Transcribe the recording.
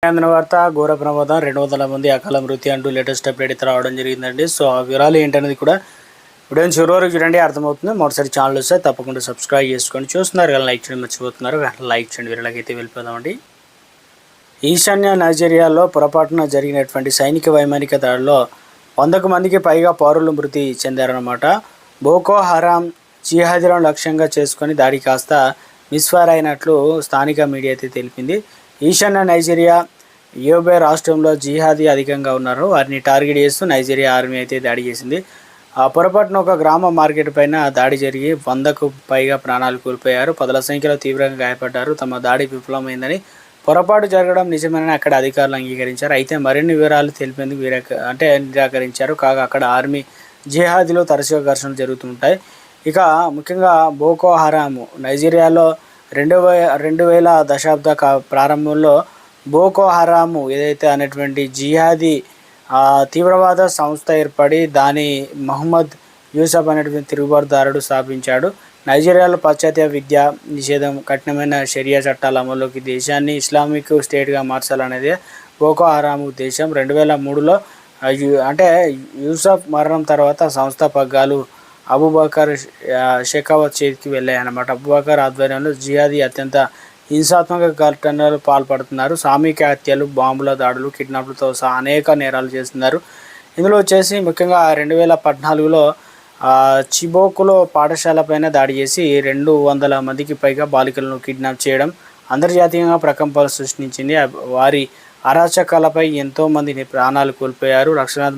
అందిన వార్త ఘోర ప్రమాదం 200 మంది అకాల మృతి అంటూ లేటెస్ట్ అప్డేట్ అయితే రావడం జరిగిందండి. సో ఆ వివరాలు ఏంటనేది కూడా వీడియోని చివరి వరకు చూడండి, అర్థమవుతుంది. మొదటిసారి ఛానల్ వస్తే తప్పకుండా సబ్స్క్రైబ్ చేసుకోండి. చూస్తున్నారు కదా, లైక్ చేయడం మర్చిపోతున్నారు, లైక్ చేయండి. వీళ్ళకైతే వెళ్ళిపోదామండి. ఈశాన్య నైజీరియాలో పొరపాటున జరిగినటువంటి సైనిక వైమానిక దాడిలో 100 మందికి పైగా పౌరులు మృతి చెందారన్నమాట. బోకో హరాం జిహాదీలను లక్ష్యంగా చేసుకొని దాడి కాస్త మిస్ఫైర్ అయినట్లు స్థానిక మీడియా అయితే తెలిపింది. ఈశాన్య నైజీరియా యోబే రాష్ట్రంలో జిహాదీ అధికంగా ఉన్నారు. వారిని టార్గెట్ చేస్తూ నైజీరియా ఆర్మీ అయితే దాడి చేసింది. ఆ పొరపాటున ఒక గ్రామ మార్కెట్ పైన దాడి జరిగి 100కు పైగా ప్రాణాలు కోల్పోయారు. 10ల సంఖ్యలో తీవ్రంగా గాయపడ్డారు. తమ దాడి విఫలమైందని, పొరపాటు జరగడం నిజమేనని అక్కడ అధికారులు అంగీకరించారు. అయితే మరిన్ని వివరాలు తెలిపేందుకు నిరాకరించారు. కాగా అక్కడ ఆర్మీ జిహాదీలో తరచుగా ఘర్షణలు జరుగుతుంటాయి. ఇక ముఖ్యంగా బోకో హరాం నైజీరియాలో 2000 దశాబ్ద ప్రారంభంలో బోకో హరాం ఏదైతే అనేటువంటి జిహాదీ తీవ్రవాద సంస్థ ఏర్పడి దాని మహమ్మద్ యూసఫ్ అనేటువంటి తిరుగుబాటుదారుడు స్థాపించాడు. నైజీరియాలో పాశ్చాత్య విద్యా నిషేధం, కఠినమైన షరియా చట్టాల అమల్లోకి దేశాన్ని ఇస్లామిక్ స్టేట్గా మార్చాలనేదే బోకో హరాం ఉద్దేశం. 2003లో అంటే యూసఫ్ మరణం తర్వాత సంస్థ పగ్గాలు అబూబకర్ షెకావత్ చేతికి వెళ్ళాయన్నమాట. అబూబకర్ ఆధ్వర్యంలో జిహాదీ అత్యంత హింసాత్మక ఘటనలు పాల్పడుతున్నారు. సామూహిక హత్యలు, బాంబుల దాడులు, కిడ్నాప్లతో సహా అనేక నేరాలు చేస్తున్నారు. ఇందులో వచ్చేసి ముఖ్యంగా 2014లో చిబోకులో పాఠశాలపైన దాడి చేసి 200 మందికి పైగా బాలికలను కిడ్నాప్ చేయడం అంతర్జాతీయంగా ప్రకంపనలు సృష్టించింది. వారి అరాచకాలపై ఎంతోమంది ప్రాణాలు కోల్పోయారు. లక్షలాది